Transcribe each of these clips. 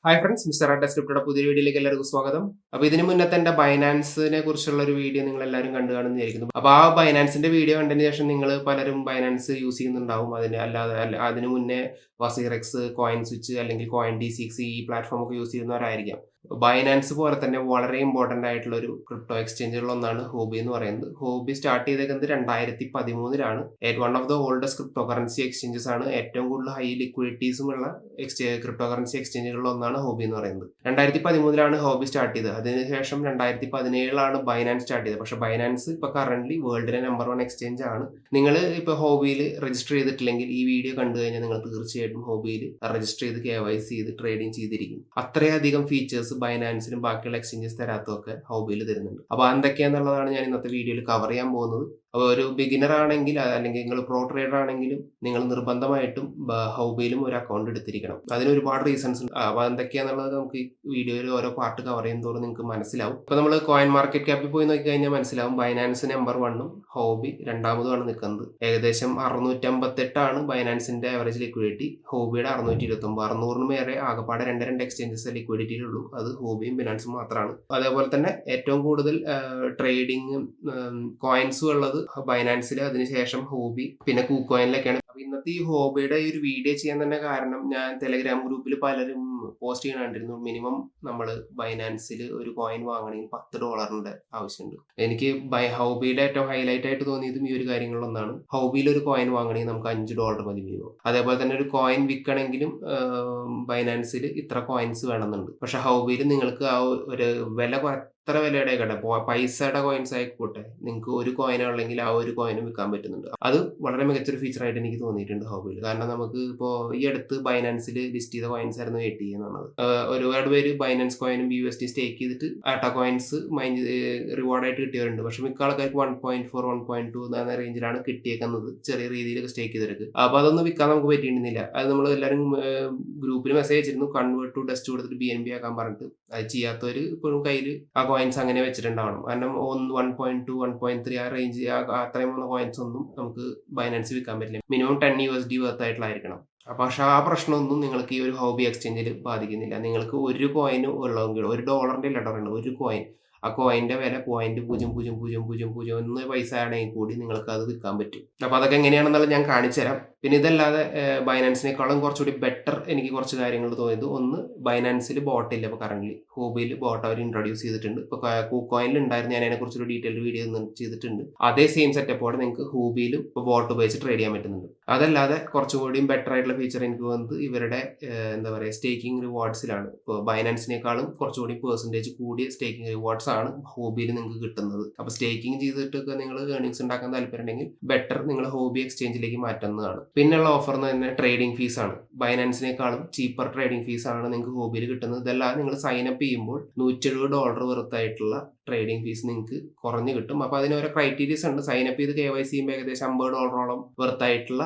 Hi friends, mister art സ്ക്രിപ്റ്റയുടെ പുതിയ വീഡിയോയിലേക്ക് എല്ലാവർക്കും സ്വാഗതം. അപ്പോൾ ഇതിന് മുന്നത്തെ എൻ്റെ ബൈനാൻസിനെ കുറിച്ചുള്ള ഒരു വീഡിയോ നിങ്ങൾ എല്ലാവരും കണ്ടു കാണുന്നതായിരിക്കുന്നു. അപ്പോൾ ആ ബൈനാൻസിന്റെ വീഡിയോ കണ്ടതിന് ശേഷം നിങ്ങൾ പലരും ബൈനാൻസ് യൂസ് ചെയ്യുന്നുണ്ടാവും. അതിന് മുന്നേ വസീറെക്സ്, കോയിൻ സ്വിച്ച് അല്ലെങ്കിൽ കോയിൻ D6 ഈ പ്ലാറ്റ്ഫോം ഒക്കെ യൂസ് ചെയ്യുന്നവരായിരിക്കാം. ബൈനാൻസ് പോലെ തന്നെ വളരെ ഇമ്പോർട്ടന്റ് ആയിട്ടുള്ള ഒരു ക്രിപ്റ്റോ എക്സ്ചേഞ്ചുകളിലൊന്നാണ് ഹോബി എന്ന് പറയുന്നത്. ഹോബി സ്റ്റാർട്ട് ചെയ്തേക്കുന്നത് 2013 one of the oldest crypto currency exchanges ആണ്. ഏറ്റവും കൂടുതൽ ഹൈ ലിക്വിഡിറ്റീസും ഉള്ള ക്രിപ്റ്റോ കറൻസി എക്സ്ചേഞ്ചുകളിൽ ഒന്നാണ് ഹോബി എന്ന് പറയുന്നത്. 2013 ഹോബി സ്റ്റാർട്ട് ചെയ്തത്. അതിനുശേഷം 2017 ബൈനാൻസ് സ്റ്റാർട്ട് ചെയ്തത്. പക്ഷേ ബൈനാൻസ് ഇപ്പൊ കറന്റ് വേൾഡിലെ നമ്പർ 1 എക്സ്ചേഞ്ച് ആണ്. നിങ്ങൾ ഇപ്പൊ ഹോബിയിൽ രജിസ്റ്റർ ചെയ്തിട്ടില്ലെങ്കിൽ ഈ വീഡിയോ കണ്ടു കഴിഞ്ഞാൽ നിങ്ങൾ തീർച്ചയായിട്ടും ഹോബിയിൽ രജിസ്റ്റർ ചെയ്ത് KYC ചെയ്ത് ട്രേഡിംഗ് ചെയ്തിരിക്കും. അത്രയധികം ഫീച്ചേഴ്സ് ബൈനാൻസിനും ബാക്കിയുള്ള എക്സ്ചേഞ്ചസ് തരാത്തതൊക്കെ ഹോബിയിൽ തരുന്നുണ്ട്. അപ്പോൾ എന്തൊക്കെയാണെന്നുള്ളതാണ് ഞാൻ ഇന്നത്തെ വീഡിയോയിൽ കവർ ചെയ്യാൻ പോകുന്നത്. അപ്പോൾ ഒരു ബിഗിനർ ആണെങ്കിൽ അല്ലെങ്കിൽ നിങ്ങൾ പ്രോ ട്രേഡർ ആണെങ്കിലും നിങ്ങൾ നിർബന്ധമായിട്ടും ഹോബിയിലും ഒരു അക്കൗണ്ട് എടുത്തിരിക്കണം. അതിന് ഒരുപാട് റീസൺസ് ഉണ്ട്. അപ്പോൾ എന്തൊക്കെയാണെന്നുള്ളത് നമുക്ക് ഈ വീഡിയോയിൽ ഓരോ പാർട്ട് കവർ ചെയ്യുന്നതോടെ നിങ്ങൾക്ക് മനസ്സിലാവും. ഇപ്പോൾ നമ്മൾ കോയിൻ മാർക്കറ്റ് ക്യാപ്പിൽ പോയി നോക്കി കഴിഞ്ഞാൽ മനസ്സിലാവും ബൈനാൻസ് നമ്പർ 1ഉം ഹോബി രണ്ടാമതുമാണ് നിൽക്കുന്നത്. ഏകദേശം 658 ബൈനാൻസിന്റെ ആവറേജ് ലിക്വിഡിറ്റി, ഹോബിയുടെ 629. 600 മേറെ ആകെപ്പാടെ രണ്ട് എക്സ്ചേഞ്ചസ് ലിക്വിഡിറ്റിയിലുള്ളൂ. അത് ഹോബിയും ബിനാൻസും മാത്രമാണ്. അതേപോലെ തന്നെ ഏറ്റവും കൂടുതൽ ട്രേഡിംഗ് കോയിൻസും ഉള്ളത് ബൈനാൻസിൽ, അതിനുശേഷം ഹോബി, പിന്നെ കൂക്കോയിനിലൊക്കെയാണ്. അപ്പൊ ഇന്നത്തെ ഈ ഹോബിയുടെ ഈ ഒരു വീഡിയോ ചെയ്യാൻ തന്നെ കാരണം, ഞാൻ ടെലഗ്രാം ഗ്രൂപ്പിൽ പലരും പോസ്റ്റ് ചെയ്യണണ്ടിരുന്നു. മിനിമം നമ്മൾ ബൈനാൻസിൽ ഒരു കോയിൻ വാങ്ങണമെങ്കിൽ $10 ആവശ്യമുണ്ട്. എനിക്ക് ഹോബിയുടെ ഏറ്റവും ഹൈലൈറ്റ് ആയിട്ട് തോന്നിയതും ഈ ഒരു കാര്യങ്ങളിലൊന്നാണ്. ഹോബിയിൽ ഒരു കോയിൻ വാങ്ങണമെങ്കിൽ നമുക്ക് $5 മതി മിനിമം. അതേപോലെ തന്നെ ഒരു കോയിൻ വിൽക്കണമെങ്കിലും ബൈനാൻസിൽ ഇത്ര കോയിൻസ് വേണമെന്നുണ്ട്. പക്ഷെ ഹോബിയിൽ നിങ്ങൾക്ക് ആ ഒരു വില എത്ര വിലയുടെ ആയിക്കോട്ടെ, പൈസയുടെ കോയിൻസ് ആയിക്കോട്ടെ, നിങ്ങൾക്ക് ഒരു കോയിൻ ഉള്ളെങ്കിൽ ആ ഒരു കോയിനും വിൽക്കാൻ പറ്റുന്നുണ്ട്. അത് വളരെ മികച്ചൊരു ഫീച്ചർ ആയിട്ട് എനിക്ക് തോന്നിയിട്ടുണ്ട് ഹോബിയിൽ. കാരണം നമുക്ക് ഇപ്പോൾ ഈ അടുത്ത് ബൈനാൻസിൽ ലിസ്റ്റ് ചെയ്ത കോയിൻസ് ആയിരുന്നു AT എന്നുള്ളത്. ഒരുപാട് പേര് ബൈനാൻസ് കോയിനും USD സ്റ്റേക്ക് ചെയ്തിട്ട് ആട്ട കോയിൻസ് റിവാർഡായിട്ട് കിട്ടിയവരുണ്ട്. പക്ഷെ മിക്ക ആൾക്കാർക്ക് 1.4 1.2 എന്ന റേഞ്ചിലാണ് കിട്ടിയേക്കുന്നത്, ചെറിയ രീതിയിലൊക്കെ സ്റ്റേക്ക് ചെയ്തെടുക്കുക. അപ്പോൾ അതൊന്നും വിൽക്കാൻ നമുക്ക് പറ്റിയിരുന്നില്ല. അത് നമ്മൾ എല്ലാവരും ഗ്രൂപ്പിൽ മെസ്സേജ് അയച്ചിരുന്നു, കൺവേർട്ട് ടു ഡസ്റ്റ് കൊടുത്തിട്ട് BNB ആക്കാൻ പറഞ്ഞിട്ട്. അത് ചെയ്യാത്തവർ ഇപ്പോഴും കയ്യിൽ ആ കോയിൻസ് അങ്ങനെ വെച്ചിട്ടുണ്ടാവണം. കാരണം 1.2 1.3 ആ റേഞ്ച്, അത്രയും കോയിൻസ് ഒന്നും നമുക്ക് ബൈനാൻസ് വിൽക്കാൻ പറ്റില്ല. മിനിമം $10 വർത്തായിട്ടുള്ളായിരിക്കണം. പക്ഷെ ആ പ്രശ്നമൊന്നും നിങ്ങൾക്ക് ഈ ഒരു ഹോബി എക്സ്ചേഞ്ചിൽ ബാധിക്കുന്നില്ല. നിങ്ങൾക്ക് ഒരു കോയിന് ഉള്ളതെങ്കിൽ $1 ഇല്ല പറയുന്നത്, ഒരു കോയിൻ, ആ കോയിന്റെ വില 0.000001 പൈസ ആണെങ്കിൽ കൂടി നിങ്ങൾക്ക് അത് വിൽക്കാൻ പറ്റും. അപ്പൊ അതൊക്കെ എങ്ങനെയാണെന്നുള്ളത് ഞാൻ കാണിച്ചു തരാം. പിന്നെ ഇതല്ലാതെ ബൈനാൻസിനേക്കാളും കുറച്ചുകൂടി ബെറ്റർ എനിക്ക് കുറച്ച് കാര്യങ്ങൾ തോന്നിയത്, ഒന്ന്, ബൈനാൻസിൽ ബോട്ട് ഇല്ല. ഇപ്പോൾ കറന്റ് ഹോബിയിൽ ബോട്ട് അവർ ഇൻട്രൊഡ്യൂസ് ചെയ്തിട്ടുണ്ട്. ഇപ്പോൾ കൂക്കോയിനിൽ ഉണ്ടായിരുന്നു, ഞാൻ അതിനെ കുറിച്ചൊരു ഡീറ്റെയിൽഡ് വീഡിയോ ചെയ്തിട്ടുണ്ട്. അതേ സെയിം സെറ്റപ്പോടെ നിങ്ങൾക്ക് ഹോബിയിലും ഇപ്പോൾ ബോട്ട് ഉപയോഗിച്ച് ട്രേഡ് ചെയ്യാൻ പറ്റുന്നുണ്ട്. അതല്ലാതെ കുറച്ചുകൂടിയും ബെറ്റർ ആയിട്ടുള്ള ഫീച്ചർ എനിക്ക് തോന്നുന്നത് ഇവരുടെ എന്താ പറയുക, സ്റ്റേക്കിംഗ് റിവാർഡ്സിലാണ്. ഇപ്പോൾ ബൈനാൻസിനേക്കാളും കുറച്ചുകൂടി പെർസെൻറ്റേജ് കൂടിയ സ്റ്റേക്കിംഗ് റിവാർഡ്സ് ആണ് ഹോബിയിൽ നിങ്ങൾക്ക് കിട്ടുന്നത്. അപ്പോൾ സ്റ്റേക്കിംഗ് ചെയ്തിട്ടൊക്കെ നിങ്ങൾ ഏർണിങ്സ് ഉണ്ടാക്കാൻ താല്പര്യമുണ്ടെങ്കിൽ ബെറ്റർ നിങ്ങൾ ഹോബി എക്സ്ചേഞ്ചിലേക്ക് മാറ്റുന്നതാണ്. പിന്നെയുള്ള ഓഫർ എന്ന് തന്നെ ട്രേഡിംഗ് ഫീസ് ആണ്. ബൈനാൻസിനേക്കാളും ചീപ്പർ ട്രേഡിംഗ് ഫീസ് ആണ് നിങ്ങൾക്ക് ഹോബിയിൽ കിട്ടുന്നത്. ഇതെല്ലാം നിങ്ങൾ സൈൻ അപ്പ് ചെയ്യുമ്പോൾ $170 വർത്തായിട്ടുള്ള ട്രേഡിംഗ് ഫീസ് നിങ്ങൾക്ക് കുറഞ്ഞു കിട്ടും. അപ്പോൾ അതിന് ഓരോ ക്രൈറ്റീരിയസ് ഉണ്ട്. സൈൻ അപ്പ് ചെയ്ത് KYC ചെയ്യുമ്പോൾ ഏകദേശം $50 വർത്തായിട്ടുള്ള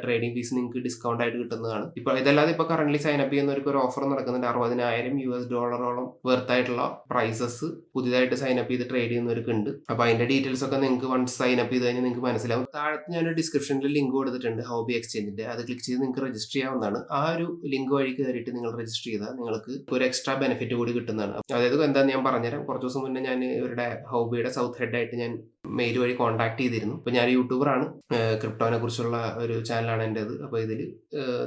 ട്രേഡിംഗ് ഫീസ് നിങ്ങൾക്ക് ഡിസ്കൗണ്ട് ആയിട്ട് കിട്ടുന്നതാണ്. ഇപ്പോൾ ഇതല്ലാതെ ഇപ്പോൾ കറന്റ് സൈൻ അപ്പ് ചെയ്യുന്നവർക്ക് ഒരു ഓഫർ നടക്കുന്നുണ്ട്. $60,000 വർത്തായിട്ടുള്ള പ്രൈസസ് പുതിയതായിട്ട് സൈൻ അപ്പ് ചെയ്ത് ട്രേഡ് ചെയ്യുന്നവർക്ക് ഉണ്ട്. അപ്പോൾ അതിന്റെ ഡീറ്റെയിൽസ് ഒക്കെ നിങ്ങൾക്ക് വൺസ് സൈൻ അപ്പ് ചെയ്ത് കഴിഞ്ഞാൽ നിങ്ങൾക്ക് മനസ്സിലാവും. താഴത്ത് ഞാനൊരു ഡിസ്ക്രിപ്ഷനിൽ ലിങ്ക് കൊടുത്തിട്ടുണ്ട് ഹോബി എക്സ്ചേഞ്ചിന്റെ. അത് ക്ലിക്ക് ചെയ്ത് നിങ്ങൾക്ക് രജിസ്റ്റർ ചെയ്യാവുന്നതാണ്. ആ ഒരു ലിങ്ക് വഴി കയറിയിട്ട് നിങ്ങൾ രജിസ്റ്റർ ചെയ്താൽ നിങ്ങൾക്ക് ഒരു എക്സ്ട്രാ ബെനിഫിറ്റ് കൂടി കിട്ടുന്നതാണ്. അതായത് എന്താണെന്ന് ഞാൻ പറഞ്ഞുതരാം. കുറച്ച് ദിവസം മുന്നേ ഞാൻ ഇവരുടെ ഹോബിയുടെ സൗത്ത് ഹെഡ് ആയിട്ട് ഞാൻ മെയിൽ വഴി കോൺടാക്ട് ചെയ്തിരുന്നു. അപ്പോൾ ഞാൻ യൂട്യൂബറാണ്, ക്രിപ്റ്റോനെ കുറിച്ചുള്ള ഒരു ചാനലാണ് എൻ്റെത്. അപ്പോൾ ഇതിൽ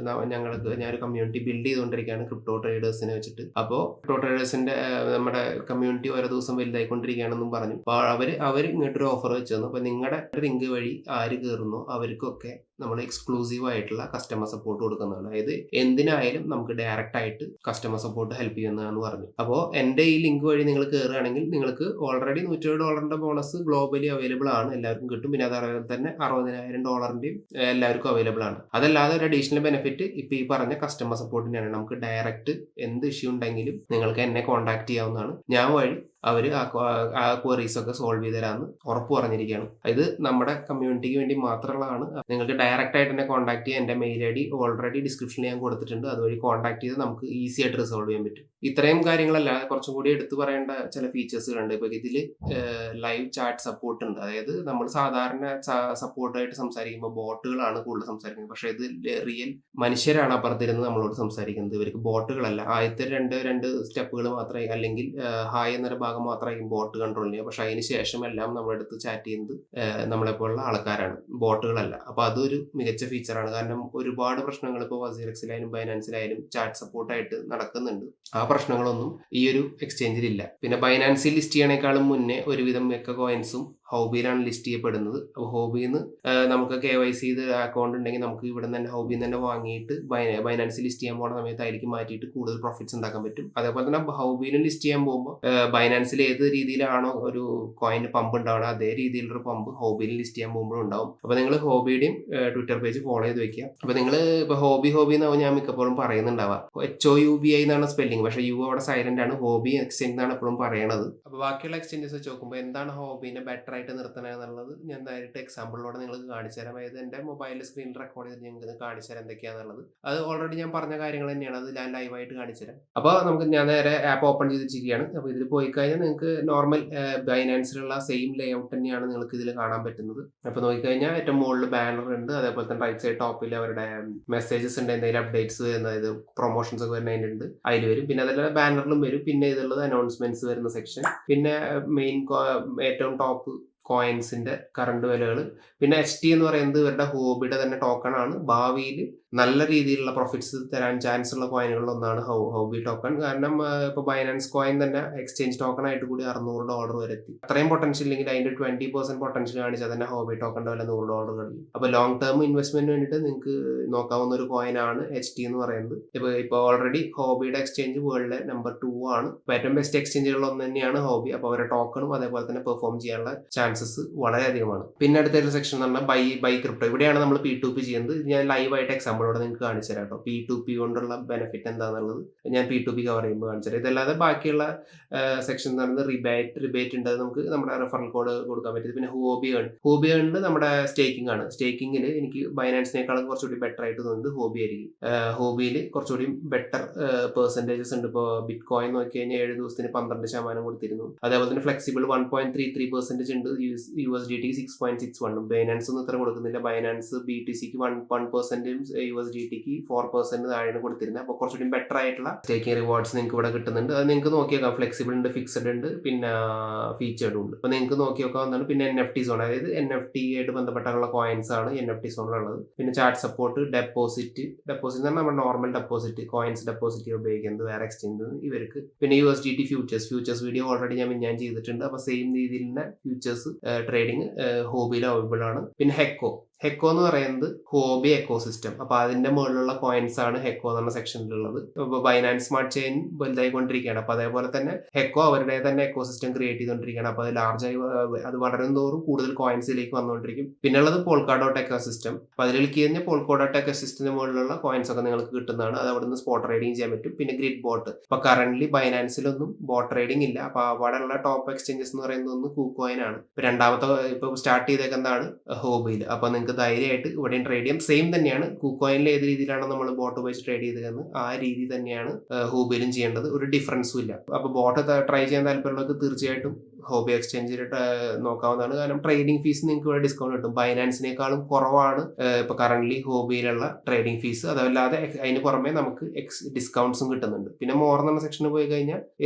ഞാനൊരു കമ്മ്യൂണിറ്റി ബിൽഡ് ചെയ്തുകൊണ്ടിരിക്കുകയാണ് ക്രിപ്റ്റോ ട്രേഡേഴ്സിനെ വെച്ചിട്ട്. അപ്പോൾ ക്രിപ്റ്റോ ട്രേഡേഴ്സിന്റെ നമ്മുടെ കമ്മ്യൂണിറ്റി ഓരോ ദിവസം വലുതായിക്കൊണ്ടിരിക്കുകയാണെന്നും പറഞ്ഞു. അപ്പോൾ അവർ ഇങ്ങോട്ടൊരു ഓഫർ വെച്ച് തന്നു. അപ്പോൾ നിങ്ങളുടെ ലിങ്ക് വഴി ആര് കയറുന്നോ അവർക്കൊക്കെ നമ്മൾ എക്സ്ക്ലൂസീവ് ആയിട്ടുള്ള കസ്റ്റമർ സപ്പോർട്ട് കൊടുക്കുന്നതാണ്. അതായത് എന്തിനായാലും നമുക്ക് ഡയറക്റ്റ് ആയിട്ട് കസ്റ്റമർ സപ്പോർട്ട് ഹെൽപ്പ് ചെയ്യുന്നതാണെന്ന് പറഞ്ഞു. അപ്പോൾ എൻ്റെ ഈ ലിങ്ക് വഴി നിങ്ങൾ കയറുകയാണെങ്കിൽ നിങ്ങൾക്ക് ഓൾറെഡി $170 ബോണസ് ഗ്ലോബലി അവൈലബിൾ ആണ്, എല്ലാവർക്കും കിട്ടും. പിന്നെ അതേപോലെ തന്നെ $60,000 എല്ലാവർക്കും അവൈലബിൾ ആണ്. അതല്ലാതെ ഒരു അഡീഷണൽ ബെനിഫിറ്റ് ഇപ്പൊ ഈ പറഞ്ഞ കസ്റ്റമർ സപ്പോർട്ടിനാണ്. നമുക്ക് ഡയറക്റ്റ് എന്ത് ഇഷ്യൂ ഉണ്ടെങ്കിലും നിങ്ങൾക്ക് എന്നെ കോൺടാക്ട് ചെയ്യാവുന്നതാണ്. ഞാൻ വഴി അവർ ആ ക്വറീസ് ഒക്കെ സോൾവ് ചെയ്ത് തരാമെന്ന് ഉറപ്പ് പറഞ്ഞിരിക്കുകയാണ്. ഇത് നമ്മുടെ കമ്മ്യൂണിറ്റിക്ക് വേണ്ടി മാത്രമുള്ളതാണ്. നിങ്ങൾക്ക് ഡയറക്റ്റ് ആയിട്ട് എന്നെ കോൺടാക്ട് ചെയ്യാൻ എൻ്റെ മെയിൽ ID ഓൾറെഡി ഡിസ്ക്രിപ്ഷനിൽ ഞാൻ കൊടുത്തിട്ടുണ്ട്. അതുവഴി കോൺടാക്ട് ചെയ്ത് നമുക്ക് ഈസി ആയിട്ട് റിസോൾവ് ചെയ്യാൻ പറ്റും. ഇത്രയും കാര്യങ്ങളല്ല, കുറച്ചും കൂടി എടുത്തു പറയേണ്ട ചില ഫീച്ചേഴ്സുകളുണ്ട്. ഇപ്പോൾ ഇതിൽ ലൈവ് ചാറ്റ് സപ്പോർട്ട് ഉണ്ട്. അതായത് നമ്മൾ സാധാരണ സപ്പോർട്ടായിട്ട് സംസാരിക്കുമ്പോൾ ബോട്ടുകളാണ് കൂടുതൽ സംസാരിക്കുന്നത്. പക്ഷേ ഇത് റിയൽ മനുഷ്യരാണ് അപ്പുറത്തിരുന്ന് നമ്മളോട് സംസാരിക്കുന്നത്. ഇവർക്ക് ബോട്ടുകളല്ല. ആദ്യത്തെ രണ്ട് സ്റ്റെപ്പുകൾ മാത്രമേ, അല്ലെങ്കിൽ ഹായ് എന്നൊരു ഭാഗം മാത്രമായിരിക്കും ബോട്ട് കൺട്രോൾ ചെയ്യുക. പക്ഷെ അതിന് ശേഷം എല്ലാം നമ്മുടെ അടുത്ത് ചാറ്റ് ചെയ്യുന്നത് നമ്മളെപ്പോലുള്ള ആൾക്കാരാണ്, ബോട്ടുകളല്ല. അപ്പോൾ അതൊരു മികച്ച ഫീച്ചറാണ്. കാരണം ഒരുപാട് പ്രശ്നങ്ങൾ ഇപ്പോൾ വസീറക്സിലായാലും ബൈനാൻസിലായാലും ചാറ്റ് സപ്പോർട്ടായിട്ട് നടക്കുന്നുണ്ട്. ആ പ്രശ്നങ്ങളൊന്നും ഈ ഒരു എക്സ്ചേഞ്ചിലില്ല. പിന്നെ ബൈനാൻസിൽ ലിസ്റ്റ് ചെയ്യണേക്കാളും മുന്നേ ഒരുവിധം മിക്ക കോയിൻസും ഹോബിയിലാണ് ലിസ്റ്റ് ചെയ്യപ്പെടുന്നത്. അപ്പോൾ ഹോബിയിൽ നിന്ന് നമുക്ക് KYC ചെയ്ത് അക്കൗണ്ട് ഉണ്ടെങ്കിൽ നമുക്ക് ഇവിടെ നിന്ന് തന്നെ ഹോബിയിൽ നിന്ന് തന്നെ വാങ്ങിയിട്ട് ബൈനാൻസിൽ ലിസ്റ്റ് ചെയ്യാൻ പോകുന്ന സമയത്ത് അതിലേക്ക് മാറ്റിയിട്ട് കൂടുതൽ പ്രോഫിറ്റ്സ് ഉണ്ടാക്കാൻ പറ്റും. അതേപോലെ തന്നെ ഹോബിയിലും ലിസ്റ്റ് ചെയ്യാൻ പോകുമ്പോൾ ബൈനാൻസിൽ ഏത് രീതിയിലാണോ ഒരു കോയിന് പമ്പ് ഉണ്ടാവുക, അതേ രീതിയിലൊരു പമ്പ് ഹോബിയിൽ ലിസ്റ്റ് ചെയ്യാൻ പോകുമ്പോഴും ഉണ്ടാവും. അപ്പോൾ നിങ്ങൾ ഹോബിയുടെയും ട്വിറ്റർ പേജ് ഫോളോ ചെയ്ത് വെക്കുക. അപ്പോൾ നിങ്ങൾ ഇപ്പോൾ ഹോബി എന്നാവും ഞാൻ മിക്കപ്പോഴും പറയുന്നുണ്ടാവുക. HOUBI എന്നാണ് സ്പെല്ലിംഗ്, പക്ഷേ യു അവിടെ സൈലന്റ് ആണ്. ഹോബി എക്സ്ചേഞ്ച് എന്നാണ് എപ്പോഴും പറയണത്. അപ്പോൾ ബാക്കിയുള്ള എക്സ്ചേഞ്ചസ് വെച്ച് നോക്കുമ്പോൾ എന്താണ് ഹോബിനെ ബെറ്റർ ആയിട്ട് നിർത്തണേ എന്നുള്ളത് ഞാൻ നേരിട്ട് എക്സാമ്പിളിലൂടെ നിങ്ങൾക്ക് കാണിച്ചു തരാം. അതായത് എൻ്റെ മൊബൈൽ സ്ക്രീൻ റെക്കോർഡ് ചെയ്ത് നിങ്ങൾക്ക് കാണിച്ചു തരാം എന്തൊക്കെയാണെന്നുള്ളത്. അത് ഓൾറെഡി ഞാൻ പറഞ്ഞ കാര്യങ്ങൾ തന്നെയാണ്. അത് ഞാൻ ലൈവായിട്ട് കാണിച്ചു തരാം. അപ്പോൾ ഞാൻ നേരെ ആപ്പ് ഓപ്പൺ ചെയ്ത് വെച്ചിരിക്കുകയാണ്. അപ്പോൾ ഇതിൽ പോയി കഴിഞ്ഞാൽ നിങ്ങൾക്ക് നോർമൽ ബൈനാൻസിലുള്ള സെയിം ലേഔട്ട് തന്നെയാണ് നിങ്ങൾക്ക് ഇതിൽ കാണാൻ പറ്റുന്നത്. അപ്പോൾ നോക്കിക്കഴിഞ്ഞാൽ ഏറ്റവും മുകളിൽ ബാനർ ഉണ്ട്. അതേപോലെ തന്നെ റൈറ്റ് സൈഡ് ടോപ്പിൽ അവരുടെ മെസ്സേജസ് ഉണ്ട്, എന്തെങ്കിലും അപ്ഡേറ്റ്സ്, അതായത് പ്രൊമോഷൻസ് ഒക്കെ വരുന്നതിനുണ്ട്, അതിൽ വരും. പിന്നെ അതല്ല ബാനറിലും വരും. പിന്നെ ഇതുള്ളത് അനൗൺസ്മെന്റ്സ് വരുന്ന സെക്ഷൻ. പിന്നെ മെയിൻ ഏറ്റവും ടോപ്പ് കോയിൻസിന്റെ കറണ്ട് വിലകൾ. പിന്നെ HT എന്ന് പറയുന്നത് ഇവരുടെ ഹോബിയുടെ തന്നെ ടോക്കൺ ആണ്. ഭാവിയിൽ നല്ല രീതിയിലുള്ള പ്രോഫിറ്റ്സ് തരാൻ ചാൻസ് ഉള്ള കോയിനുകളിൽ ഒന്നാണ് ഹോബി ടോക്കൺ. കാരണം ഇപ്പോൾ ബൈനാൻസ് കോയിൻ തന്നെ എക്സ്ചേഞ്ച് ടോക്കൺ ആയിട്ട് കൂടി $600 വരെ എത്തി. അത്രയും പൊട്ടൻഷ്യൽ ഇല്ലെങ്കിൽ അതിന്റെ 20% പൊട്ടൻഷ്യൽ കാണിച്ചാൽ തന്നെ ഹോബി ടോക്കണിന്റെ വില $100 കഴിയും. അപ്പോൾ ലോങ് ടേം ഇൻവെസ്റ്റ്മെന്റ് വേണ്ടിയിട്ട് നിങ്ങൾക്ക് നോക്കാവുന്ന ഒരു കോയിൻ ആണ് HT എന്ന് പറയുന്നത്. ഇപ്പോൾ ഓൾറെഡി ഹോബിയുടെ എക്സ്ചേഞ്ച് വേൾഡിലെ നമ്പർ 2 ആണ്. ഏറ്റവും ബെസ്റ്റ് എക്സ്ചേഞ്ചുകളിൽ ഒന്ന് തന്നെയാണ് ഹോബി. അപ്പോൾ അവരുടെ ടോക്കണും അതേപോലെ തന്നെ പെർഫോം ചെയ്യാനുള്ള ചാൻസസ് വളരെയധികമാണ്. പിന്നെ അടുത്തൊരു സെക്ഷൻ എന്ന് പറഞ്ഞാൽ ബൈ ക്രിപ്റ്റോ. ഇവിടെയാണ് നമ്മൾ P2P ചെയ്യുന്നത്. ഞാൻ ലൈവായിട്ട് എക്സാമ്പിളോടെ നിങ്ങൾക്ക് കാണിച്ചു തരാം കേട്ടോ. P2P കൊണ്ടുള്ള ബെനിഫിറ്റ് എന്താണെന്നുള്ളത് ഞാൻ P2P കവർ ചെയ്യുമ്പോൾ കാണിച്ചു തരാം. ഇതല്ലാതെ ബാക്കിയുള്ള സെക്ഷൻ എന്ന് പറയുന്നത് റിബേറ്റ് ഉണ്ട്. അത് നമുക്ക് നമ്മുടെ റെഫറൽ കോഡ് കൊടുക്കാൻ പറ്റും. പിന്നെ ഹോബി ഏണിൽ നമ്മുടെ സ്റ്റേക്കിംഗ് ആണ്. സ്റ്റേക്കിങ്ങിൽ എനിക്ക് ബൈനാൻസിനേക്കാളും കുറച്ചുകൂടി ബെറ്റർ ആയിട്ട് തോന്നുന്നത് ഹോബി ആയിരിക്കും. ഹോബിയിൽ കുറച്ചുകൂടി ബെറ്റർ പെർസെൻറ്റേജസ് ഉണ്ട്. ഇപ്പോൾ ബിറ്റ് കോയിൻ നോക്കി കഴിഞ്ഞാൽ 7 ദിവസത്തിന് 12% കൊടുത്തിരുന്നു. അതേപോലെ തന്നെ ഫ്ലെക്സിബിൾ 1.33% ഉണ്ട്. USDT 6.61. ബൈനാൻസ് ഒന്നും ഇത്ര കൊടുക്കുന്നില്ല. ബൈനാൻസ് BTCക്ക് 1%, USDTക്ക് 4% താഴെയാണ് കൊടുത്തിരുന്നത്. അപ്പോൾ കുറച്ചുകൂടി ബെറ്റർ ആയിട്ടുള്ള സ്റ്റേക്കിംഗ് റിവാർഡ്സ് നിങ്ങൾക്ക് ഇവിടെ കിട്ടുന്നുണ്ട്. അത് നിങ്ങൾക്ക് നോക്കിയേക്കാം. ഫ്ലെക്സിബിൾ ഉണ്ട്, ഫിക്സഡ് ഉണ്ട്, പിന്നെ ഫീച്ചേർഡും ഉണ്ട്. അപ്പോൾ നിങ്ങൾക്ക് നോക്കി നോക്കാവുന്നതാണ്. പിന്നെ NFT സോൺ, അതായത് NFT ആയിട്ട് ബന്ധപ്പെട്ടുള്ള കോയിൻസ് ആണ് NFT സോണിലുള്ളത്. പിന്നെ ചാറ്റ് സപ്പോർട്ട്, ഡെപ്പോസിറ്റ് എന്ന് പറഞ്ഞാൽ നമ്മുടെ നോർമൽ ഡെപ്പോസിറ്റ്, കോയിൻസ് ഡെപ്പോസിറ്റ് ഉപയോഗിക്കുന്നത് വേറെ എക്സ്ചേഞ്ച് ഇവർക്ക്. പിന്നെ USDT ഫ്യൂച്ചേഴ്സ് വീഡിയോ ഓൾറെഡി ഞാൻ ചെയ്തിട്ടുണ്ട്. അപ്പോൾ സെയിം രീതിയിൽ തന്നെ ഫ്യൂച്ചേഴ്സ് ട്രേഡിംഗ് ഹോബിയിൽ അവൈലബിൾ ആണ്. പിന്നെ ഹെക്കോ എന്ന് പറയുന്നത് ഹോബി എക്കോസിസ്റ്റം. അപ്പൊ അതിന്റെ മുകളിലുള്ള കോയിൻസ് ആണ് ഹെക്കോ എന്ന സെക്ഷനിലുള്ളത്. ഇപ്പൊ ബൈനാൻസ് സ്മാർട്ട് ചെയിൻ വലുതായിക്കൊണ്ടിരിക്കുകയാണ്. അപ്പൊ അതേപോലെ തന്നെ ഹെക്കോ അവരുടെ തന്നെ എക്കോസിസ്റ്റം ക്രിയേറ്റ് ചെയ്തുകൊണ്ടിരിക്കുകയാണ്. അപ്പൊ അത് ലാർജായി അത് വളരും തോറും കൂടുതൽ കോയിൻസിലേക്ക് വന്നുകൊണ്ടിരിക്കും. പിന്നെ ഉള്ളത് പോൾക്കാഡോട്ട് എക്കോസിസ്റ്റം. അപ്പൊ അതിൽ ക്ലിക്ക് കഴിഞ്ഞാൽ പോൾക്കാഡോട്ട് എക്കോസിസ്റ്റത്തിന്റെ മുകളിലുള്ള കോയിൻസ് ഒക്കെ നിങ്ങൾക്ക് കിട്ടുന്നതാണ്. അത് അവിടെ നിന്ന് സ്പോട്ട് ട്രേഡിംഗ് ചെയ്യാൻ പറ്റും. പിന്നെ ഗ്രിഡ് ബോട്ട്. അപ്പൊ കറന്റ് ബൈനാൻസിലൊന്നും ബോട്ട് ട്രേഡിംഗ് ഇല്ല. അപ്പൊ അവിടെയുള്ള ടോപ്പ് എക്സ്ചേഞ്ചസ് എന്ന് പറയുന്നത് ഒന്ന് KuCoin ആണ്. രണ്ടാമത്തെ ഇപ്പൊ സ്റ്റാർട്ട് ചെയ്തേക്കുന്നതാണ് ഹോബിയിൽ. അപ്പൊ നിങ്ങൾക്ക് ധൈര്യമായിട്ട് ഇവിടെയും ട്രേഡ് ചെയ്യാം. സെയിം തന്നെയാണ്. KuCoinൽ ഏത് രീതിയിലാണോ നമ്മൾ ബോട്ട് ഉപയോഗിച്ച് ട്രേഡ് ചെയ്തതെന്ന് ആ രീതി തന്നെയാണ് ഹോബിയിലും ചെയ്യേണ്ടത്. ഒരു ഡിഫറൻസും ഇല്ല. അപ്പൊ ബോട്ട് ട്രൈ ചെയ്യാൻ താല്പര്യമുള്ളവർക്ക് തീർച്ചയായിട്ടും ഹോബി എക്സ്ചേഞ്ചിൽ നോക്കാവുന്നതാണ്. കാരണം ട്രേഡിംഗ് ഫീസ് നിങ്ങൾക്ക് ഇവിടെ ഡിസ്കൗണ്ട് കിട്ടും. ബൈനാൻസിനേക്കാളും കുറവാണ് ഇപ്പൊ കറന്റ് ഹോബിയിലുള്ള ട്രേഡിംഗ് ഫീസ്. അതല്ലാതെ അതിന് പുറമെ നമുക്ക് ഡിസ്കൗണ്ട്സും കിട്ടുന്നുണ്ട്. പിന്നെ മോർ എന്ന സെക്ഷനിൽ പോയി കഴിഞ്ഞാൽ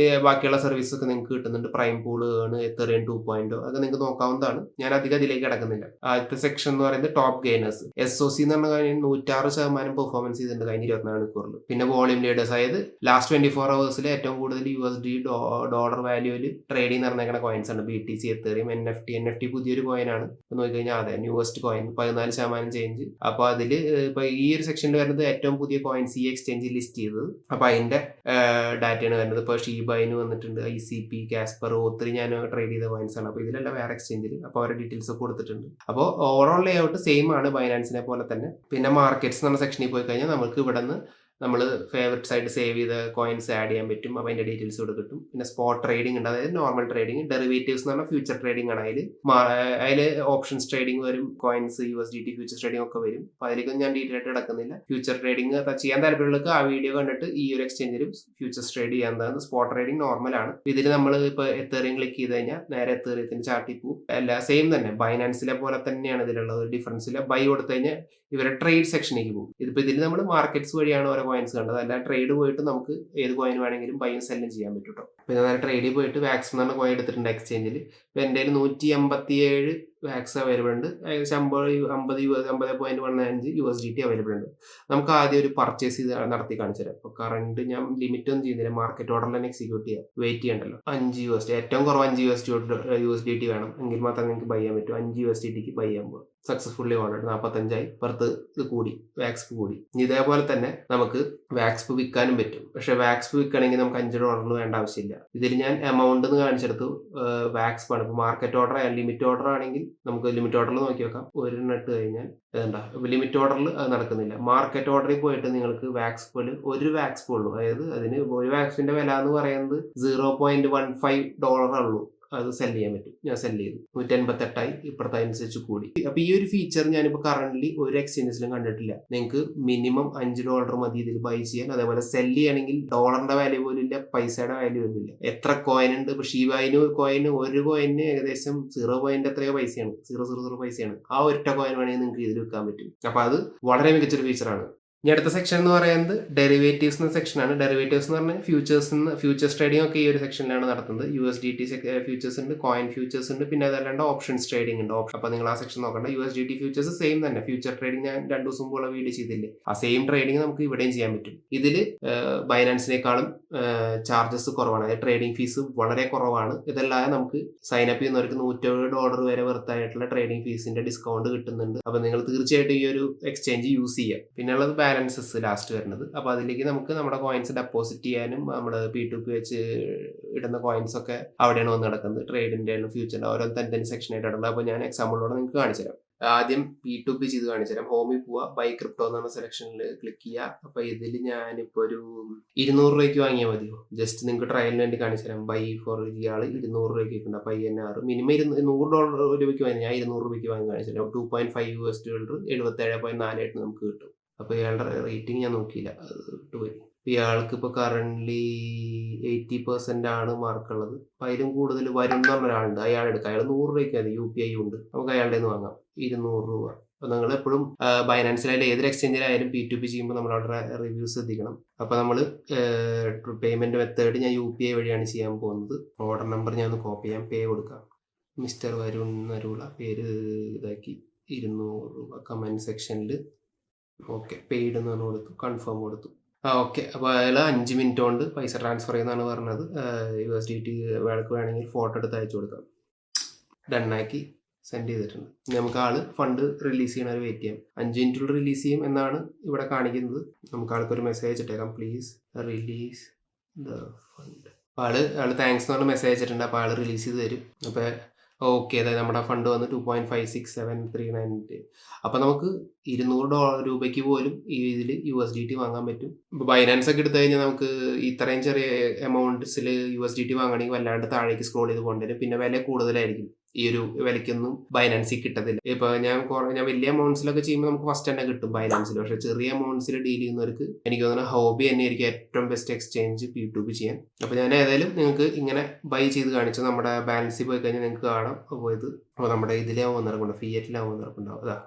ബാക്കിയുള്ള സർവീസ് ഒക്കെ നിങ്ങൾക്ക് കിട്ടുന്നുണ്ട്. പ്രൈം പൂള് ആണ്, എത്തറിയം 2.0 അതൊക്കെ നിങ്ങൾക്ക് നോക്കാവുന്നതാണ്. ഞാൻ അധികം അതിലേക്ക് കിടക്കുന്നില്ല. ആദ്യത്തെ സെക്ഷൻ എന്ന് പറയുന്നത് ടോപ്പ് ഗെയിനേഴ്സ്. SOC എന്ന് പറഞ്ഞ കാര്യം 106% പെർഫോമൻസ് ചെയ്തിട്ടുണ്ട് കഴിഞ്ഞ 24 മണിക്കൂറിൽ. പിന്നെ വോളിയം ലീഡേഴ്സ്, അതായത് ലാസ്റ്റ് 24 hours ഏറ്റവും കൂടുതൽ USD ഡോളർ വാല്യൂവിൽ ട്രേഡിംഗ് നടന്നേക്കുന്ന കോയിൻസ് ആണ്. BTC, എത്തറിയം, NFT പുതിയൊരു കോയിനാണ്. നോക്കിക്കഴിഞ്ഞാൽ അതെ ന്യൂവസ്റ്റ് കോയിൻ 14% ചേഞ്ച്. അപ്പൊ അതിൽ ഇപ്പൊ ഈ ഒരു സെക്ഷനിൽ വരുന്നത് ഏറ്റവും പുതിയ കോയിൻസ് ഈ എക്സ്ചേഞ്ചിൽ ലിസ്റ്റ് ചെയ്തത്. അപ്പൊ അതിന്റെ ഡാറ്റയാണ് വരുന്നത്. ഇപ്പൊ ഷീബൈന് വന്നിട്ടുണ്ട്, ICP, കാസ്പർ, O3 ഞാൻ ട്രേഡ് ചെയ്ത കോയിൻസ് ആണ്. അപ്പൊ ഇതിലെല്ലാം വേറെ എക്സ്ചേഞ്ചിൽ അപ്പൊ അവരുടെ ഡീറ്റെയിൽസ് ഒക്കെ കൊടുത്തിട്ടുണ്ട്. അപ്പോൾ ഓവറോൾ ലേഔട്ട് സെയിം ആണ് ബൈനാൻസിനെ പോലെ തന്നെ. പിന്നെ മാർക്കറ്റ്സ് എന്ന സെക്ഷനിൽ പോയി കഴിഞ്ഞാൽ നമുക്ക് ഇവിടെ നിന്ന് നമ്മൾ ഫേവറേറ്റ്സ് ആയിട്ട് സേവ് ചെയ്ത കോയിൻസ് ആഡ് ചെയ്യാൻ പറ്റും. അപ്പോൾ അതിൻ്റെ ഡീറ്റെയിൽസ് ഇവിടെ കിട്ടും. പിന്നെ സ്പോട്ട് ട്രേഡിംഗ് ഉണ്ട്, അതായത് നോർമൽ ട്രേഡിംഗ്. ഡെറിവേറ്റീവ്സ് എന്ന് പറഞ്ഞാൽ ഫ്യൂച്ചർ ട്രേഡിംഗ് ആണ്. അതിൽ ഓപ്ഷൻസ് ട്രേഡിംഗ് വരും, കോയിൻസ് USDT ഫ്യൂച്ചർ ട്രേഡിംഗ് ഒക്കെ വരും. അപ്പോൾ അതിലേക്കൊന്നും ഞാൻ ഡീറ്റെയിൽ ആയിട്ട് കിടക്കുന്നില്ല. ഫ്യൂച്ചർ ട്രേഡിംഗ് ചെയ്യാൻ താല്പര്യമുള്ളവർക്ക് ആ വീഡിയോ കണ്ടിട്ട് ഈ ഒരു എക്സ്ചേഞ്ചിലും ഫ്യൂച്ചേഴ്സ് ട്രേഡ് ചെയ്യാവുന്നതാണ്. സ്പോട്ട് ട്രേഡിംഗ് നോർമൽ ആണ്. ഇതിൽ നമ്മൾ ഇപ്പോൾ എത്തേറിയം ക്ലിക്ക് ചെയ്ത് കഴിഞ്ഞാൽ നേരെ എത്തേറിയത്തിന് ചാർട്ടിൽ പോകും. എല്ലാം സെയിം തന്നെ, ബൈനാൻസിലെ പോലെ തന്നെയാണ് ഇതിലുള്ള ഒരു ഡിഫറൻസ് ഇല്ല. ബൈ കൊടുത്തു കഴിഞ്ഞാൽ ഇവരെ ട്രേഡ് സെക്ഷനിലേക്ക് പോകും. ഇതിപ്പോൾ ഇതിൽ നമ്മൾ മാർക്കറ്റ്സ് വഴിയാണ് ഓരോ കോയിൻസ് കണ്ടത്, അല്ല ട്രേഡ് പോയിട്ട് നമുക്ക് ഏത് കോയിൻ വേണമെങ്കിലും ബൈയും സെല്ലും ചെയ്യാൻ പറ്റും കേട്ടോ. അപ്പോൾ ഞാൻ ട്രേഡിൽ പോയിട്ട് വാക്സ് എന്ന് പറഞ്ഞ കോയിൻ എടുത്തിട്ടുണ്ട് എക്സ്ചേഞ്ചിൽ. ഇപ്പോൾ എൻ്റെ 187 വാക്സ് അവൈലബിൾ ഉണ്ട്. ഏകദേശം 50.15 USDT അവൈലബിൾ ഉണ്ട്. നമുക്ക് ആദ്യം ഒരു പർച്ചേസ് ചെയ്ത് നടത്തി കാണിച്ചു തരാം. അപ്പോൾ കറണ്ട് ഞാൻ ലിമിറ്റ് ഒന്നും ചെയ്യുന്നില്ല, മാർക്കറ്റ് ഓർഡറിൽ തന്നെ എക്സിക്യൂട്ട് ചെയ്യാം. വെയിറ്റ് ചെയ്യണ്ടല്ലോ. 5 USD, ഏറ്റവും കുറവ് 5 USDT വേണം, എങ്കിൽ മാത്രമേ നിങ്ങൾക്ക് ബൈ ചെയ്യാൻ പറ്റൂ. 5 USDTക്ക് ബൈ ചെയ്യാൻ പോകും. സക്സസ്ഫുള്ളി ഓർഡർ 45 പുറത്ത് ഇത് കൂടി, വാക്സ് കൂടി. ഇതേപോലെ തന്നെ നമുക്ക് വാക്സ് വിൽക്കാനും പറ്റും. പക്ഷെ വാക്സ് വിൽക്കണമെങ്കിൽ നമുക്ക് $5 വേണ്ട ആവശ്യമില്ല. ഇതിൽ ഞാൻ എമൗണ്ട് എന്ന് കാണിച്ചെടുത്തു വാക്സ് ആണ്. ഇപ്പോൾ മാർക്കറ്റ് ഓർഡർ ലിമിറ്റ് ഓർഡർ ആണെങ്കിൽ നമുക്ക് ലിമിറ്റ് ഓർഡറിൽ നോക്കി വെക്കാം. ഒരെണ്ണം ഇട്ട് കഴിഞ്ഞാൽ എന്താ ലിമിറ്റ് ഓർഡറിൽ അത് നടക്കുന്നില്ല. മാർക്കറ്റ് ഓർഡറിൽ പോയിട്ട് നിങ്ങൾക്ക് വാക്സ് പോലെ ഒരു വാക്സ് ഉള്ളൂ, അതായത് അതിന് ഒരു വാക്സിന്റെ വില എന്ന് പറയുന്നത് $0.15 ഉള്ളൂ. അത് സെല് ചെയ്യാൻ പറ്റും. ഞാൻ സെല് ചെയ്തു, 188 ഇപ്പുറത്തെ അനുസരിച്ച് കൂടി. അപ്പൊ ഈ ഒരു ഫീച്ചർ ഞാനിപ്പോൾ കറന്റ് ഒരു എക്സ്ചേഞ്ചസിലും കണ്ടിട്ടില്ല. നിങ്ങൾക്ക് മിനിമം $5 മതി ഇതിൽ ബൈ ചെയ്യാൻ. അതേപോലെ സെല് ചെയ്യണമെങ്കിൽ ഡോളറിന്റെ വാല്യൂ പോലും ഇല്ല, പൈസയുടെ വാല്യൂ പോലും ഇല്ല. എത്ര കോയിൻ ഉണ്ട് ഇപ്പൊ ഷീവായിന് കോയിന്, ഒരു കോയിന് ഏകദേശം 0. എത്രയോ പൈസയാണ്, 0.00 പൈസയാണ്. ആ ഒറ്റ കോയിൻ വേണമെങ്കിൽ നിങ്ങൾക്ക് ഇതിൽ വെക്കാൻ പറ്റും. അപ്പൊ അത് വളരെ മികച്ചൊരു ഫീച്ചറാണ്. ഇനി അടുത്ത സെക്ഷൻ എന്ന് പറയുന്നത് ഡെറിവേറ്റീവ്സ് എന്ന സെക്ഷനാണ്. ഡെറിവേറ്റീവ്സ് എന്ന് പറഞ്ഞാൽ ഫ്യൂച്ചേഴ്സ് ട്രേഡിംഗ് ഒക്കെ ഈ ഒരു സെക്ഷനിലാണ് നടത്തുന്നത്. USDT ഫ്യൂച്ചേഴ്സ് ഉണ്ട്, കോയിൻ ഫ്യൂച്ചേഴ്സ് ഉണ്ട്, പിന്നെ അതല്ലാണ്ട് ഓപ്ഷൻസ് ട്രേഡിംഗ് ഉണ്ട്. അപ്പോൾ നിങ്ങൾ ആ സെക്ഷൻ നോക്കണ്ട. USDT ഫ്യൂച്ചേഴ്സ് സെയിം തന്നെ. ഫ്യൂച്ചർ ട്രേഡിംഗ് ഞാൻ 2 ദിവസം മുമ്പുള്ള വീഡിയോ ചെയ്തില്ലേ, ആ സെയിം ട്രേഡിംഗ് നമുക്ക് ഇവിടെയും ചെയ്യാൻ പറ്റും. ഇതിൽ ബൈനാൻസിനേക്കാളും ചാർജസ് കുറവാണ്, അതായത് ട്രേഡിംഗ് ഫീസ് വളരെ കുറവാണ്. ഇതല്ലാതെ നമുക്ക് സൈനപ്പ് ചെയ്യുന്നവർക്ക് $170 വരെ വെർത്തായിട്ടുള്ള ട്രേഡിംഗ് ഫീസിന്റെ ഡിസ്കൗണ്ട് കിട്ടുന്നുണ്ട്. അപ്പോൾ നിങ്ങൾ തീർച്ചയായിട്ടും ഈ ഒരു എക്സ്ചേഞ്ച് യൂസ് ചെയ്യുക. പിന്നെ ഉള്ളത് ബാലൻസസ് ലാസ്റ്റ് വരുന്നത്. അപ്പോൾ അതിലേക്ക് നമുക്ക് നമ്മുടെ കോയിൻസ് ഡെപ്പോസിറ്റ് ചെയ്യാനും നമ്മൾ P2P വെച്ച് ഇടുന്ന കോയിൻസ് ഒക്കെ അവിടെയാണ് വന്ന് നടക്കുന്നത്. ട്രേഡിന്റെ ഫ്യൂച്ചറിന്റെ ഓരോ തന്നെ സെക്ഷൻ ആയിട്ട് ഇടുന്നത്. അപ്പോൾ ഞാൻ എക്സാമ്പിളോടെ നിങ്ങൾക്ക് കാണിച്ചു തരാം. ആദ്യം P2P ചെയ്ത് കാണിച്ചു തരാം. ഹോമിൽ പോവുക, ബൈ ക്രിപ്റ്റോ എന്ന് പറഞ്ഞ സെലക്ഷനിൽ ക്ലിക്ക് ചെയ്യുക. അപ്പോൾ ഇതിൽ ഞാനിപ്പോൾ ഒരു $200 വാങ്ങിയാൽ മതിയോ? ജസ്റ്റ് നിങ്ങൾക്ക് ട്രയലിന് വേണ്ടി കാണിച്ചു തരാം. ബൈ ഫോർ ഇയാൾ $200 ഉണ്ട്. അപ്പോൾ INR മിനിമം $100 വാങ്ങി, ഞാൻ $200 വാങ്ങി കാണിച്ചു തരാം. $2.5 $77.48 നമുക്ക് കിട്ടും. അപ്പോൾ ഇയാളുടെ റേറ്റിംഗ് ഞാൻ നോക്കിയില്ല, അത് വിട്ടുപോയി. ഇയാൾക്ക് ഇപ്പോൾ കറന്റ് 80% ആണ് മാർക്കുള്ളത്. അപ്പം അതിലും കൂടുതൽ വരും എന്ന് പറഞ്ഞ ഒരാളുണ്ട്, അയാൾ എടുക്കാം. അയാൾ $100 മതി, UPI ഉണ്ട്, നമുക്ക് അയാളുടെ നിന്ന് വാങ്ങാം. $200. അപ്പോൾ നിങ്ങൾ എപ്പോഴും ബൈനാൻസിലായാലും ഏതൊരു എക്സ്ചേഞ്ചിലായാലും P2P ചെയ്യുമ്പോൾ നമ്മൾ അവിടെ റിവ്യൂ ശ്രദ്ധിക്കണം. അപ്പോൾ നമ്മൾ പേയ്മെന്റ് മെത്തേഡ് ഞാൻ UPI വഴിയാണ് ചെയ്യാൻ പോകുന്നത്. ഓർഡർ നമ്പർ ഞാൻ ഒന്ന് കോപ്പി ചെയ്യാം, പേ കൊടുക്കാം. മിസ്റ്റർ വരുൺ നരൂള പേര് ഇതാക്കി, $200 കമന്റ് സെക്ഷനിൽ ഓക്കെ പെയ്ഡ് എന്ന് പറഞ്ഞ് കൊടുത്തു, കൺഫേം കൊടുത്തു. ഓക്കെ. അപ്പോൾ അയാൾ 5 മിനിറ്റ് കൊണ്ട് പൈസ ട്രാൻസ്ഫർ ചെയ്യുന്നതാണ് പറഞ്ഞത്. USDT വേൾക്ക് വേണമെങ്കിൽ ഫോട്ടോ എടുത്ത് അയച്ചു കൊടുക്കാം. ഡണ്ണാക്കി സെൻഡ് ചെയ്തിട്ടുണ്ട്. നമുക്ക് ഫണ്ട് റിലീസ് ചെയ്യണ ഒരു വെയിറ്റ് ചെയ്യാം. 5 മിനിറ്റുള്ളിൽ റിലീസ് ചെയ്യും എന്നാണ് ഇവിടെ കാണിക്കുന്നത്. നമുക്ക് ആൾക്കൊരു മെസ്സേജ് ഇട്ടേക്കാം, പ്ലീസ് റിലീസ് ദ ഫണ്ട്. അപ്പോൾ ആള് താങ്ക്സ് എന്ന് പറഞ്ഞ മെസ്സേജ് അയച്ചിട്ടുണ്ട്. അപ്പോൾ ആൾ റിലീസ് ചെയ്ത് തരും. അപ്പോൾ ഓക്കെ, അതായത് നമ്മുടെ ഫണ്ട് വന്ന് 2.56739. അപ്പോൾ നമുക്ക് $200 പോലും ഈ ഇതിൽ USDT വാങ്ങാൻ പറ്റും. ഇപ്പോൾ ബൈനാൻസ് ഒക്കെ എടുത്തു കഴിഞ്ഞാൽ നമുക്ക് ഇത്രയും ചെറിയ എമൗണ്ട്സിൽ USDT വാങ്ങണമെങ്കിൽ വല്ലാണ്ട് താഴേക്ക് സ്ക്രോൾ ചെയ്ത് കൊണ്ടുവരും. പിന്നെ വില കൂടുതലായിരിക്കും. ഈ ഒരു വിലയ്ക്കൊന്നും ബൈനാൻസിൽ കിട്ടത്തില്ല. ഇപ്പോൾ ഞാൻ വലിയ എമൗണ്ട്സിലൊക്കെ ചെയ്യുമ്പോൾ നമുക്ക് ഫസ്റ്റ് തന്നെ കിട്ടും ബൈനാൻസിൽ. പക്ഷേ ചെറിയ എമൗണ്ട്സിൽ ഡീൽ ചെയ്യുന്നവർക്ക് എനിക്ക് തോന്നുന്നു ഹോബി തന്നെയായിരിക്കും ഏറ്റവും ബെസ്റ്റ് എക്സ്ചേഞ്ച് P2P ചെയ്യാൻ. അപ്പോൾ ഞാൻ ഏതായാലും നിങ്ങൾക്ക് ഇങ്ങനെ ബൈ ചെയ്ത് കാണിച്ചു. നമ്മുടെ ബാലൻസിൽ പോയി കഴിഞ്ഞാൽ നിങ്ങൾക്ക് കാണാം. അപ്പോൾ നമ്മുടെ ഇതിലാവും വന്നിറപ്പുണ്ടാവും,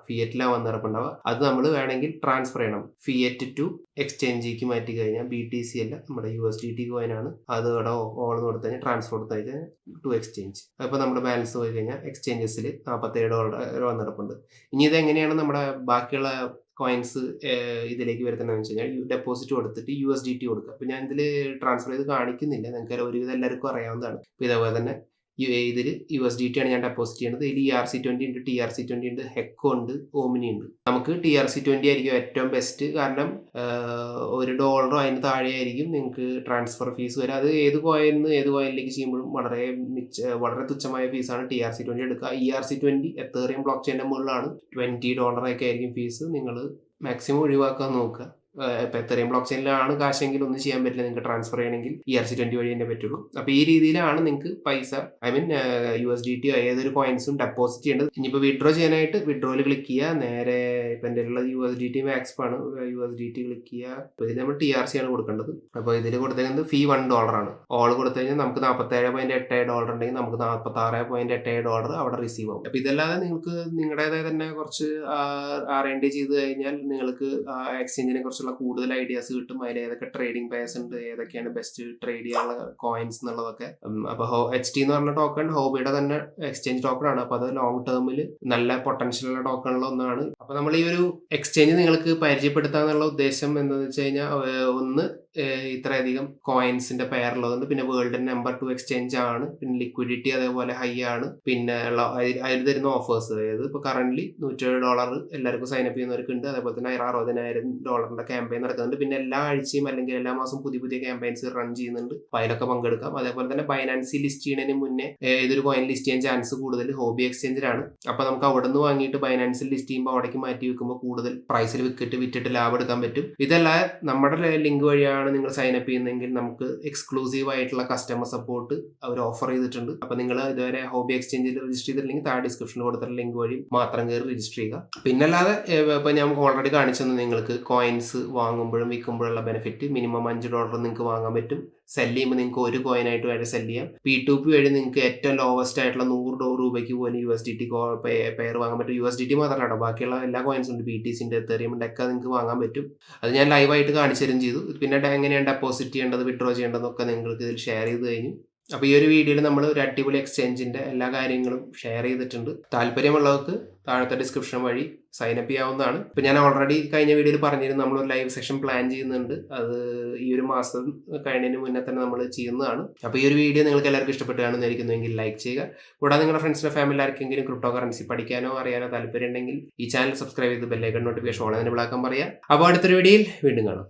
ഫിയറ്റിലാവും വന്നിറപ്പുണ്ടാവുക. അത് നമ്മൾ വേണമെങ്കിൽ ട്രാൻസ്ഫർ ചെയ്യണം. ഫിയറ്റ് ടു എക്സ്ചേഞ്ചിലേക്ക് മാറ്റി കഴിഞ്ഞാൽ BTC അല്ല, നമ്മുടെ USDT കോയിനാണ്. അത് ഇവിടെ ഓൾ കൊടുത്തു കഴിഞ്ഞാൽ ട്രാൻസ്ഫർ കൊടുത്തു കഴിഞ്ഞാൽ ടു എക്സ്ചേഞ്ച്. അപ്പോൾ നമ്മുടെ ബാലൻസ് പോയി കഴിഞ്ഞാൽ എക്സ്ചേഞ്ചസിൽ $47 വന്നിറപ്പുണ്ട്. ഇനി ഇതെങ്ങനെയാണ് നമ്മുടെ ബാക്കിയുള്ള കോയിൻസ് ഇതിലേക്ക് വരുത്തുന്നതെന്ന് വെച്ച് കഴിഞ്ഞാൽ ഡെപ്പോസിറ്റ് കൊടുത്തിട്ട് USDT കൊടുക്കുക. അപ്പോൾ ഞാൻ ഇതിൽ ട്രാൻസ്ഫർ ചെയ്ത് കാണിക്കുന്നില്ല, നിങ്ങൾക്ക് ഒരുവിധം എല്ലാവർക്കും അറിയാവുന്നതാണ്. അപ്പോൾ ഇതേപോലെ തന്നെ ഇതിൽ USDT ആണ് ഞാൻ ഡെപ്പോസിറ്റ് ചെയ്യുന്നത്. ഇതിൽ ERC20 ഉണ്ട്, TRC20 ഉണ്ട്, ഹെക്കോ ഉണ്ട്, ഓമിനി ഉണ്ട്. നമുക്ക് TRC20 ആയിരിക്കും ഏറ്റവും ബെസ്റ്റ്. കാരണം $1 അതിന് താഴെ ആയിരിക്കും നിങ്ങൾക്ക് ട്രാൻസ്ഫർ ഫീസ് വരിക. അത് ഏത് കോയിനിലേക്ക് ചെയ്യുമ്പോഴും വളരെ തുച്ഛമായ ഫീസാണ്. TRC20 എടുക്കുക. ERC20 എത്തേറിയം ബ്ലോക്ക് ചെയിൻ്റെ മുകളിലാണ്, $20 ഒക്കെ ആയിരിക്കും ഫീസ്. നിങ്ങൾ മാക്സിമം ഒഴിവാക്കാൻ നോക്കുക. ഇപ്പൊ എത്രയും ബ്ലോക്ക് ചെയിനിലാണ് കാശെങ്കിൽ ഒന്നും ചെയ്യാൻ പറ്റില്ല. നിങ്ങൾക്ക് ട്രാൻസ്ഫർ ചെയ്യണമെങ്കിൽ ERC20 വഴി തന്നെ പറ്റുള്ളൂ. അപ്പൊ ഈ രീതിയിലാണ് നിങ്ങൾക്ക് പൈസ USDT ഏതൊരു കോയിൻസും ഡെപ്പോസിറ്റ് ചെയ്യേണ്ടത്. ഇനിയിപ്പോൾ വിഡ്രോ ചെയ്യാനായിട്ട് വിഡ്രോയിൽ ക്ലിക്ക് ചെയ്യുക. നേരെ ഇപ്പൊ എൻ്റെ ഉള്ളത് USDT മാക്സ് ആണ്. USDT ക്ലിക്ക് ചെയ്യുക. അപ്പോൾ ഇതിൽ നമ്മൾ TRC ആണ് കൊടുക്കേണ്ടത്. അപ്പോൾ ഇതിൽ കൊടുത്തേക്കുന്നത് ഫീ $1 ആണ്. ഓൾ കൊടുത്തു കഴിഞ്ഞാൽ നമുക്ക് $47.8 ഉണ്ടെങ്കിൽ നമുക്ക് $46.8 അവിടെ റിസീവ് ആവും. അപ്പൊ ഇതല്ലാതെ നിങ്ങൾക്ക് നിങ്ങളുടേതായ തന്നെ കുറച്ച് R&D ചെയ്ത് കഴിഞ്ഞാൽ നിങ്ങൾക്ക് എക്സ്ചേഞ്ചിനെ കുറിച്ചുള്ള കൂടുതൽ ഐഡിയാസ് കിട്ടും. അതിൽ ഏതൊക്കെ ട്രേഡിംഗ് പേഴ്സ് ഉണ്ട്, ഏതൊക്കെയാണ് ബെസ്റ്റ് ട്രേഡ് ചെയ്യാനുള്ള കോയിൻസ് എന്നുള്ളതൊക്കെ. അപ്പോൾ HT എന്ന് പറഞ്ഞ ടോക്കൺ ഹോബിയുടെ തന്നെ എക്സ്ചേഞ്ച് ടോക്കൺ ആണ്. അപ്പോൾ അത് ലോങ് ടേമിൽ നല്ല പൊട്ടൻഷ്യൽ ഉള്ള ടോക്കണിൽ ഒന്നാണ്. അപ്പോൾ നമ്മൾ ഈ ഒരു എക്സ്ചേഞ്ച് നിങ്ങൾക്ക് പരിചയപ്പെടുത്താന്നുള്ള ഉദ്ദേശം എന്താണെന്ന് വെച്ച് കഴിഞ്ഞാൽ ഒന്ന് ഇത്രയധികം കോയിൻസിന്റെ പെയറുള്ളതുണ്ട്. പിന്നെ വേൾഡ് നമ്പർ 2 എക്സ്ചേഞ്ച് ആണ്. പിന്നെ ലിക്വിഡിറ്റി അതേപോലെ ഹൈ ആണ്. പിന്നെ അതിൽ തരുന്ന ഓഫേഴ്സ്, അതായത് ഇപ്പോൾ കറന്റ് $107 എല്ലാവർക്കും സൈനപ്പ് ചെയ്യുന്നവർക്ക് ഉണ്ട്. അതേപോലെ തന്നെ $60,000 ക്യാമ്പയിൻ നടക്കുന്നുണ്ട്. പിന്നെ എല്ലാ ആഴ്ചയും അല്ലെങ്കിൽ എല്ലാ മാസവും പുതിയ ക്യാമ്പയിൻസ് റൺ ചെയ്യുന്നുണ്ട്. അപ്പോൾ അതിലൊക്കെ പങ്കെടുക്കാം. അതേപോലെ തന്നെ ബൈനാൻസിൽ ലിസ്റ്റ് ചെയ്യുന്നതിന് മുന്നേ ഏതൊരു കോയിൻ ലിസ്റ്റ് ചെയ്യാൻ ചാൻസ് കൂടുതൽ ഹോബി എക്സ്ചേഞ്ചിലാണ്. അപ്പോൾ നമുക്ക് അവിടെ നിന്ന് വാങ്ങിയിട്ട് ബൈനാൻസിൽ ലിസ്റ്റ് ചെയ്യുമ്പോൾ അവിടേക്ക് മാറ്റി വെക്കുമ്പോൾ കൂടുതൽ പ്രൈസിൽ വിറ്റിട്ട് ലാഭം എടുക്കാൻ പറ്റും. ഇതല്ല നമ്മുടെ ലിങ്ക് വഴിയാണ് നിങ്ങൾ സൈനപ്പ് ചെയ്യുന്നതെങ്കിൽ നമുക്ക് എക്സ്ക്ലൂസീവ് ആയിട്ടുള്ള കസ്റ്റമർ സപ്പോർട്ട് അവർ ഓഫർ ചെയ്തിട്ടുണ്ട്. അപ്പോൾ നിങ്ങൾ ഇതുവരെ ഹോബി എക്സ്ചേഞ്ചിൽ രജിസ്റ്റർ ചെയ്തിട്ടുണ്ടെങ്കിൽ താഴെ ഡിസ്ക്രിപ്ഷനിൽ കൊടുത്തിട്ടുള്ള ലിങ്ക് വഴി മാത്രം കയറി രജിസ്റ്റർ ചെയ്യുക. പിന്നല്ലാതെ ഇപ്പോൾ ഞാൻ ഓൾറെഡി കാണിച്ചു തന്നു നിങ്ങൾക്ക് കോയിൻസ് വാങ്ങുമ്പോഴും വിൽക്കുമ്പോഴുള്ള ബെനിഫിറ്റ്. മിനിമം $5 നിങ്ങൾക്ക് വാങ്ങാൻ പറ്റും. സെല് ചെയ്യുമ്പോൾ നിങ്ങൾക്ക് ഒരു കോയിനായിട്ട് വേണ്ടി സെല് ചെയ്യാം. P2P വഴി നിങ്ങൾക്ക് ഏറ്റവും ലോവസ്റ്റ് ആയിട്ടുള്ള $100 പോലും USDT പെയർ വാങ്ങാൻ പറ്റും. USDT മാത്രമല്ല കേട്ടോ, ബാക്കിയുള്ള എല്ലാ കോയിൻസും ഉണ്ട്. BTCന്റെ എത്തേറിയമിന്റെ ഒക്കെ നിങ്ങൾക്ക് വാങ്ങാൻ പറ്റും. അത് ഞാൻ ലൈവായിട്ട് കാണിച്ചു തരും ചെയ്തു. പിന്നെ എങ്ങനെയാണ് ഡെപ്പോസിറ്റ് ചെയ്യേണ്ടത്, വിഡ്രോ ചെയ്യേണ്ടതൊക്കെ നിങ്ങൾക്ക് ഇതിൽ ഷെയർ ചെയ്ത് കഴിഞ്ഞു. അപ്പോൾ ഈ ഒരു വീഡിയോയിൽ നമ്മൾ ഒരു അടിപൊളി എക്സ്ചേഞ്ചിന്റെ എല്ലാ കാര്യങ്ങളും ഷെയർ ചെയ്തിട്ടുണ്ട്. താല്പര്യമുള്ളവർക്ക് താഴത്തെ ഡിസ്ക്രിപ്ഷൻ വഴി സൈനപ്പ് ചെയ്യാവുന്നതാണ്. ഇപ്പം ഞാൻ ഓൾറെഡി കഴിഞ്ഞ വീഡിയോയിൽ പറഞ്ഞിരുന്നു നമ്മളൊരു ലൈവ് സെഷൻ പ്ലാൻ ചെയ്യുന്നുണ്ട്. അത് ഈ ഒരു മാസം കഴിഞ്ഞതിന് മുന്നേ തന്നെ നമ്മൾ ചെയ്യുന്നതാണ്. അപ്പോൾ ഈ ഒരു വീഡിയോ നിങ്ങൾക്ക് എല്ലാവർക്കും ഇഷ്ടപ്പെട്ട് കാണുന്നതായിരിക്കുന്നുവെങ്കിൽ ലൈക്ക് ചെയ്യുക. കൂടാതെ നിങ്ങളുടെ ഫ്രണ്ട്സിന്റെ ഫാമിലി ആർക്കെങ്കിലും ക്രിപ്റ്റോ കറൻസി പഠിക്കാനോ അറിയാനോ താല്പര്യം ഉണ്ടെങ്കിൽ ഈ ചാനൽ സബ്സ്ക്രൈബ് ചെയ്ത് ബെല്ലൈക്കൺ നോട്ടിഫിക്കേഷൻ ഓൺ എനേബിൾ ആക്കാൻ പറയാം. അപ്പോൾ അടുത്തൊരു വീഡിയോയിൽ വീണ്ടും കാണാം.